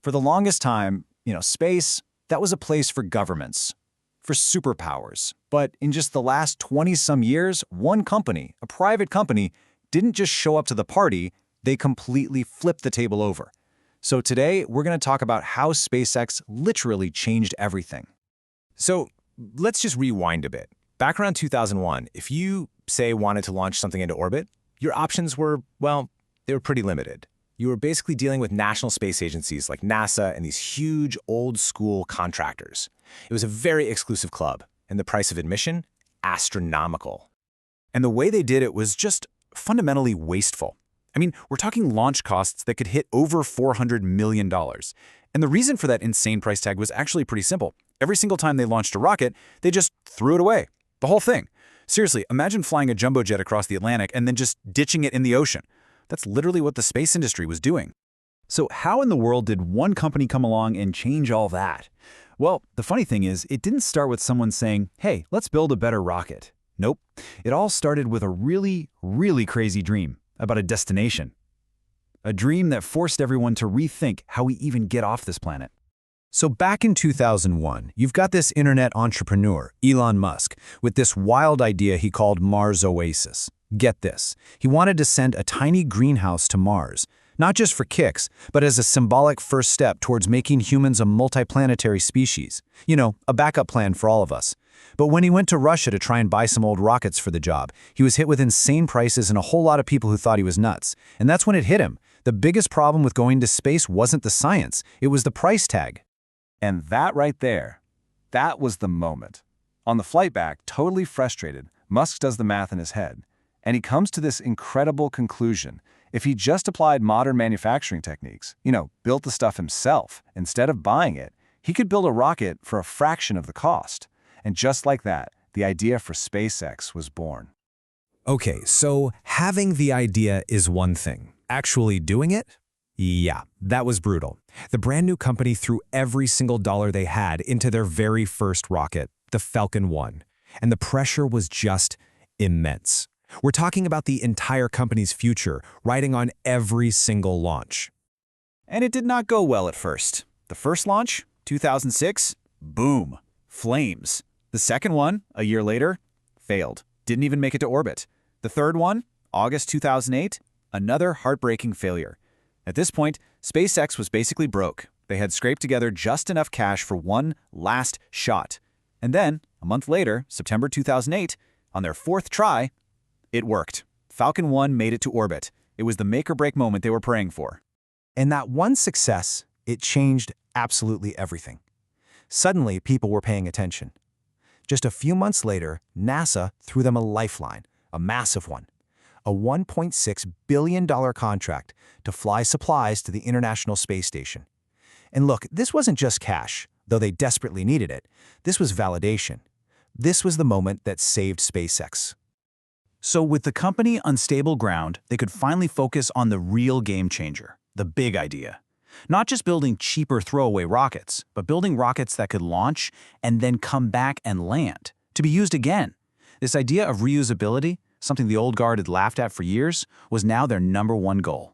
For the longest time, space, that was a place for governments, for superpowers. But in just the last 20-some years, one company, a private company, didn't just show up to the party, they completely flipped the table over. So today, we're going to talk about how SpaceX literally changed everything. So let's just rewind a bit. Back around 2001, if you, say, wanted to launch something into orbit, your options were, well, they were pretty limited. You were basically dealing with national space agencies like NASA and these huge old-school contractors. It was a very exclusive club, and the price of admission, astronomical. And the way they did it was just fundamentally wasteful. I mean, we're talking launch costs that could hit over $400 million. And the reason for that insane price tag was actually pretty simple. Every single time they launched a rocket, they just threw it away. The whole thing. Seriously, imagine flying a jumbo jet across the Atlantic and then just ditching it in the ocean. That's literally what the space industry was doing. So how in the world did one company come along and change all that? Well, the funny thing is, it didn't start with someone saying, hey, let's build a better rocket. Nope. It all started with a really, really crazy dream about a destination. A dream that forced everyone to rethink how we even get off this planet. So back in 2001, you've got this internet entrepreneur, Elon Musk, with this wild idea he called Mars Oasis. Get this, he wanted to send a tiny greenhouse to Mars, not just for kicks, but as a symbolic first step towards making humans a multiplanetary species. You know, a backup plan for all of us. But when he went to Russia to try and buy some old rockets for the job, he was hit with insane prices and a whole lot of people who thought he was nuts. And that's when it hit him. The biggest problem with going to space wasn't the science, it was the price tag. And that right there, that was the moment. On the flight back, totally frustrated, Musk does the math in his head. And he comes to this incredible conclusion. If he just applied modern manufacturing techniques, built the stuff himself, instead of buying it, he could build a rocket for a fraction of the cost. And just like that, the idea for SpaceX was born. Okay, so having the idea is one thing. Actually doing it? Yeah, that was brutal. The brand new company threw every single dollar they had into their very first rocket, the Falcon 1. And the pressure was just immense. We're talking about the entire company's future riding on every single launch. And it did not go well at first. The first launch, 2006, boom, flames. The second one, a year later, failed. Didn't even make it to orbit. The third one, August 2008, another heartbreaking failure. At this point, SpaceX was basically broke. They had scraped together just enough cash for one last shot. And then, a month later, September 2008, on their fourth try, it worked. Falcon 1 made it to orbit. It was the make-or-break moment they were praying for. And that one success, it changed absolutely everything. Suddenly, people were paying attention. Just a few months later, NASA threw them a lifeline, a massive one. A $1.6 billion contract to fly supplies to the International Space Station. And look, this wasn't just cash, though they desperately needed it. This was validation. This was the moment that saved SpaceX. So with the company on stable ground, they could finally focus on the real game changer, the big idea. Not just building cheaper throwaway rockets, but building rockets that could launch and then come back and land, to be used again. This idea of reusability, something the old guard had laughed at for years, was now their #1 goal.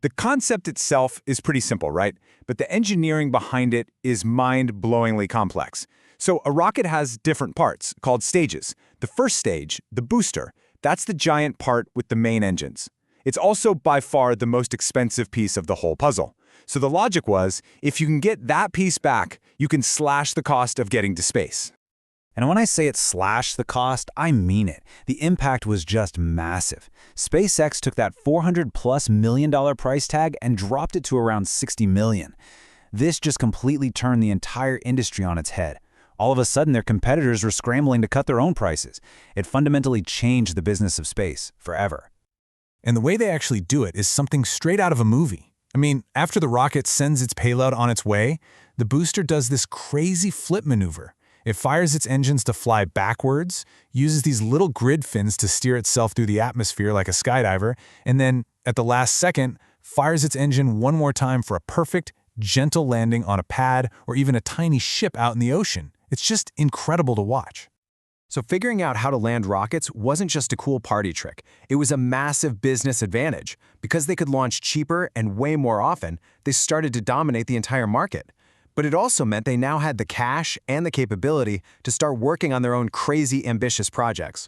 The concept itself is pretty simple, right? But the engineering behind it is mind-blowingly complex. So a rocket has different parts, called stages. The first stage, the booster, that's the giant part with the main engines. It's also by far the most expensive piece of the whole puzzle. So the logic was, if you can get that piece back, you can slash the cost of getting to space. And when I say it slashed the cost, I mean it. The impact was just massive. SpaceX took that $400+ million price tag and dropped it to around $60 million. This just completely turned the entire industry on its head. All of a sudden, their competitors were scrambling to cut their own prices. It fundamentally changed the business of space forever. And the way they actually do it is something straight out of a movie. I mean, after the rocket sends its payload on its way, the booster does this crazy flip maneuver. It fires its engines to fly backwards, uses these little grid fins to steer itself through the atmosphere like a skydiver, and then, at the last second, fires its engine one more time for a perfect, gentle landing on a pad or even a tiny ship out in the ocean. It's just incredible to watch. So figuring out how to land rockets wasn't just a cool party trick. It was a massive business advantage. Because they could launch cheaper and way more often, they started to dominate the entire market. But it also meant they now had the cash and the capability to start working on their own crazy ambitious projects.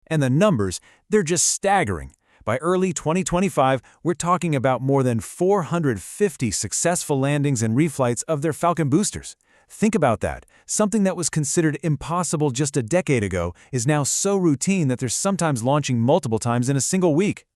And the numbers, they're just staggering. By early 2025, we're talking about more than 450 successful landings and reflights of their Falcon boosters. Think about that. Something that was considered impossible just a decade ago is now so routine that they're sometimes launching multiple times in a single week.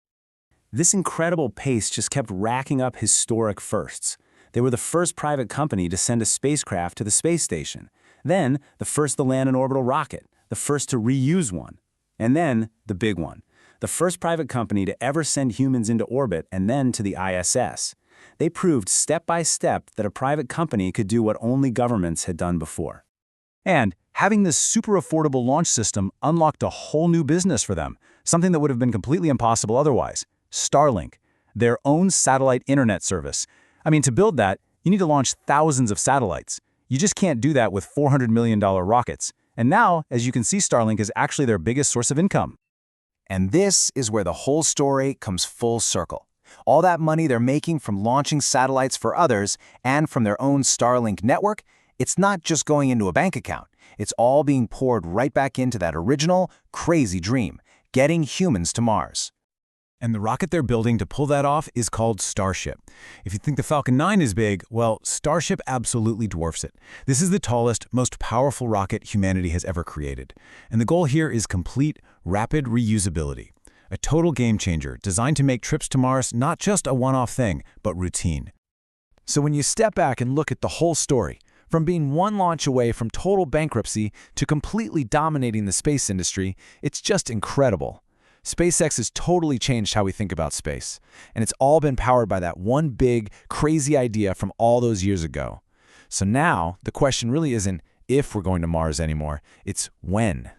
This incredible pace just kept racking up historic firsts. They were the first private company to send a spacecraft to the space station. Then, the first to land an orbital rocket, the first to reuse one. And then, the big one. The first private company to ever send humans into orbit and then to the ISS. They proved step by step that a private company could do what only governments had done before. And having this super affordable launch system unlocked a whole new business for them, something that would have been completely impossible otherwise. Starlink, their own satellite internet service. I mean, to build that, you need to launch thousands of satellites. You just can't do that with $400 million rockets. And now, as you can see, Starlink is actually their biggest source of income. And this is where the whole story comes full circle. All that money they're making from launching satellites for others and from their own Starlink network, it's not just going into a bank account. It's all being poured right back into that original, crazy dream, getting humans to Mars. And the rocket they're building to pull that off is called Starship. If you think the Falcon 9 is big, well, Starship absolutely dwarfs it. This is the tallest, most powerful rocket humanity has ever created. And the goal here is complete, rapid reusability. A total game changer designed to make trips to Mars not just a one-off thing, but routine. So when you step back and look at the whole story, from being one launch away from total bankruptcy to completely dominating the space industry, it's just incredible. SpaceX has totally changed how we think about space, and it's all been powered by that one big, crazy idea from all those years ago. So now, the question really isn't if we're going to Mars anymore, it's when.